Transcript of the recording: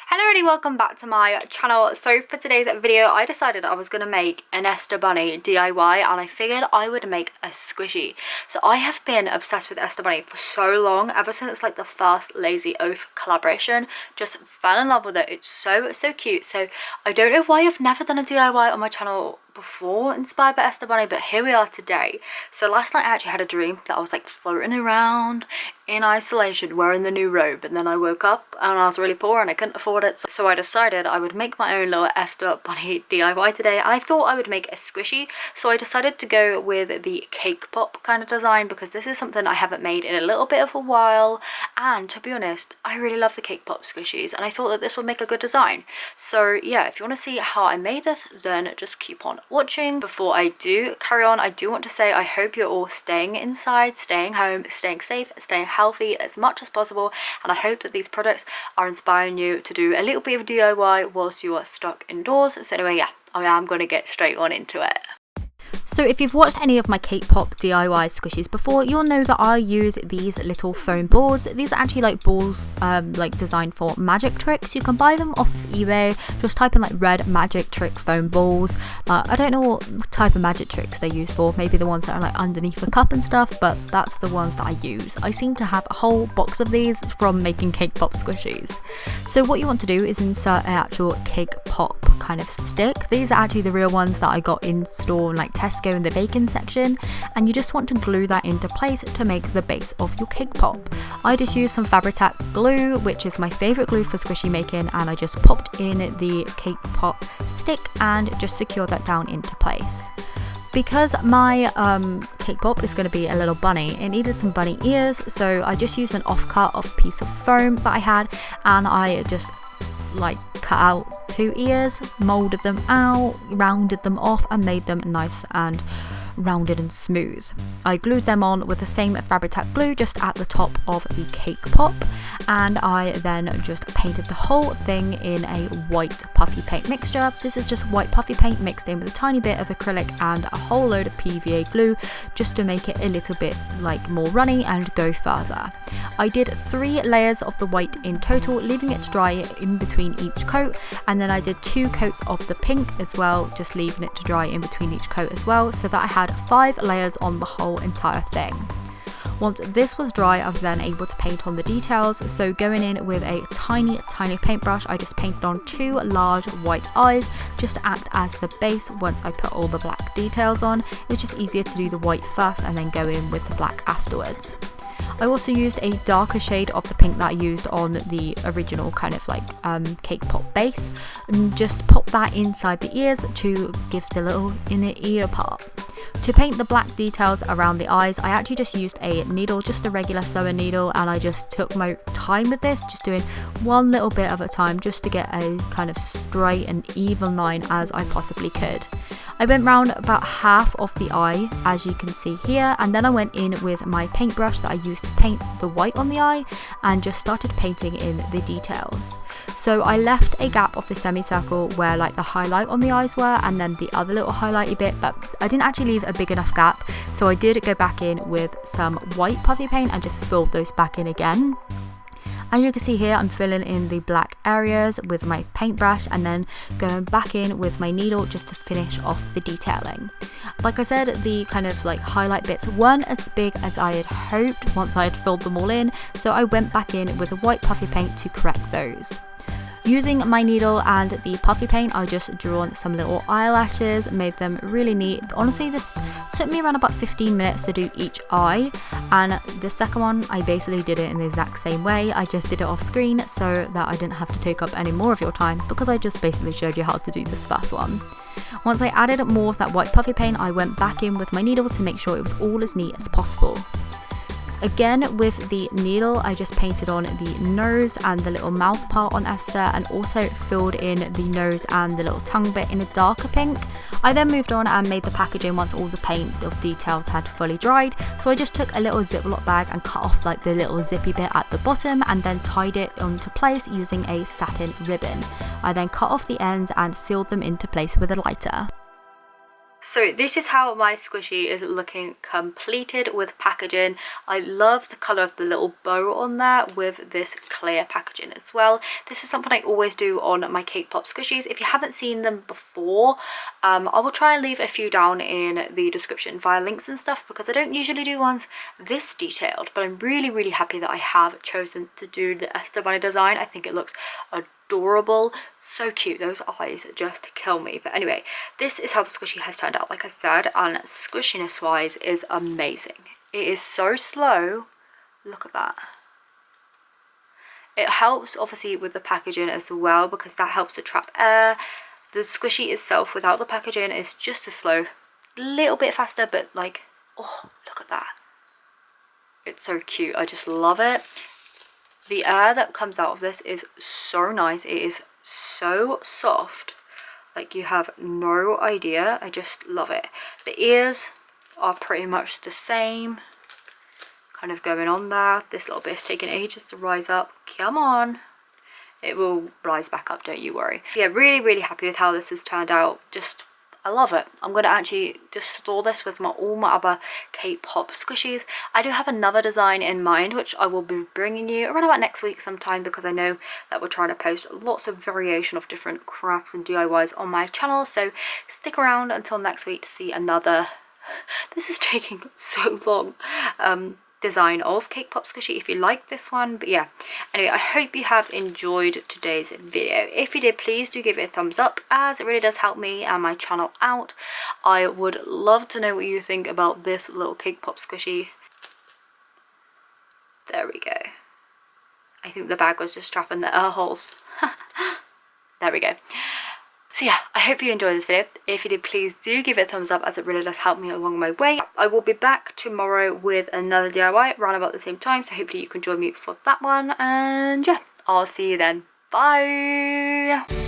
Hello everybody, welcome back to my channel. So for today's video I decided I was going to make an Esther Bunny DIY and I figured I would make a squishy. So I have been obsessed with Esther Bunny for so long, ever since like the first Lazy Oaf collaboration. Just fell in love with it. It's so cute. So I don't know why I've never done a DIY on my channel before inspired by Esther Bunny, but here we are today. So last night I actually had a dream that I was like floating around in isolation wearing the new robe, and then I woke up and I was really poor and I couldn't afford it, so I decided I would make my own little Esther Bunny DIY today, and I thought I would make a squishy. So I decided to go with the cake pop kind of design because this is something I haven't made in a little bit of a while, and to be honest I really love the cake pop squishies and I thought that this would make a good design. So yeah, if you want to see how I made this, then just keep on watching. Before I do carry on, I do want to say I hope you're all staying inside, staying home, staying safe, staying healthy as much as possible, and I hope that these products are inspiring you to do a little bit of DIY whilst you are stuck indoors. So anyway, yeah, I am going to get straight on into it. So if you've watched any of my cake pop DIY squishies before, you'll know that I use these little foam balls. These are actually like balls like designed for magic tricks. You can buy them off eBay. Just type in like red magic trick foam balls. I don't know what type of magic tricks they're used for, maybe the ones that are like underneath the cup and stuff, but that's the ones that I use. I seem to have a whole box of these from making cake pop squishies. So what you want to do is insert an actual cake pop kind of stick. These are actually the real ones that I got in store in like Tesco in the baking section, and you just want to glue that into place to make the base of your cake pop. I just used some Fabri-Tac glue, which is my favourite glue for squishy making, and I just popped in the cake pop stick and just secure that down into place. Because my cake pop is going to be a little bunny, it needed some bunny ears, so I just used an offcut of piece of foam that I had, and I just like cut out 2 ears, molded them out, rounded them off and made them nice and rounded and smooth. I glued them on with the same Fabri-Tac glue just at the top of the cake pop, and I then just painted the whole thing in a white puffy paint mixture. This is just white puffy paint mixed in with a tiny bit of acrylic and a whole load of PVA glue just to make it a little bit like more runny and go further. I did 3 layers of the white in total, leaving it to dry in between each coat, and then I did 2 coats of the pink as well, just leaving it to dry in between each coat as well, so that I had 5 layers on the whole entire thing. Once this was dry, I was then able to paint on the details. So going in with a tiny paintbrush, I just painted on 2 large white eyes just to act as the base. Once I put all the black details on, it was just easier to do the white first and then go in with the black afterwards. I also used a darker shade of the pink that I used on the original kind of like cake pop base, and just pop that inside the ears to give the little inner ear part. To paint the black details around the eyes, I actually just used a needle, just a regular sewing needle, and I just took my time with this, just doing one little bit at a time just to get a kind of straight and even line as I possibly could. I went round about half of the eye, as you can see here, and then I went in with my paintbrush that I used to paint the white on the eye and just started painting in the details. So I left a gap of the semicircle where like the highlight on the eyes were, and then the other little highlighty bit, but I didn't actually leave a big enough gap, so I did go back in with some white puffy paint and just filled those back in again. As you can see here, I'm filling in the black areas with my paintbrush and then going back in with my needle just to finish off the detailing. Like I said, the kind of like highlight bits weren't as big as I had hoped once I had filled them all in, so I went back in with a white puffy paint to correct those. Using my needle and the puffy paint, I just drew on some little eyelashes, made them really neat. Honestly, this took me around about 15 minutes to do each eye, and the second one I basically did it in the exact same way. I just did it off screen so that I didn't have to take up any more of your time, because I just basically showed you how to do this first one. Once I added more of that white puffy paint, I went back in with my needle to make sure it was all as neat as possible. Again, with the needle, I just painted on the nose and the little mouth part on Esther, and also filled in the nose and the little tongue bit in a darker pink. I then moved on and made the packaging once all the paint of details had fully dried. So I just took a little Ziploc bag and cut off like the little zippy bit at the bottom, and then tied it onto place using a satin ribbon. I then cut off the ends and sealed them into place with a lighter. So this is how my squishy is looking completed with packaging. I love the colour of the little bow on there with this clear packaging as well. This is something I always do on my Cakepop squishies. If you haven't seen them before, I will try and leave a few down in the description via links and stuff, because I don't usually do ones this detailed, but I'm really happy that I have chosen to do the Esther Bunny design. I think it looks adorable, so cute. Those eyes just kill me. But anyway, this is how the squishy has turned out, like I said, and squishiness wise is amazing. It is so slow. Look at that. It helps obviously with the packaging as well, because that helps to trap air. The squishy itself without the packaging is just as slow, a little bit faster, but like, oh, look at that. It's so cute. I just love it. The air that comes out of this is so nice. It is so soft, like you have no idea. I just love it. The ears are pretty much the same, kind of going on there. This little bit's taking ages to rise up. Come on, it will rise back up, don't you worry. Yeah, really happy with how this has turned out. Just, I love it. I'm going to actually just store this with all my other Cakepop squishies. I do have another design in mind, which I will be bringing you around about next week sometime, because I know that we're trying to post lots of variation of different crafts and DIYs on my channel. So stick around until next week to see another, this is taking so long, design of Cakepop squishy if you like this one. But yeah, anyway, I hope you have enjoyed today's video. If you did, please do give it a thumbs up, as it really does help me and my channel out. I would love to know what you think about this little Cakepop squishy. There we go. I think the bag was just trapping the air holes. There we go. So yeah, I hope you enjoyed this video. If you did, please do give it a thumbs up, as it really does help me along my way. I will be back tomorrow with another DIY around about the same time, so hopefully you can join me for that one. And yeah, I'll see you then. Bye!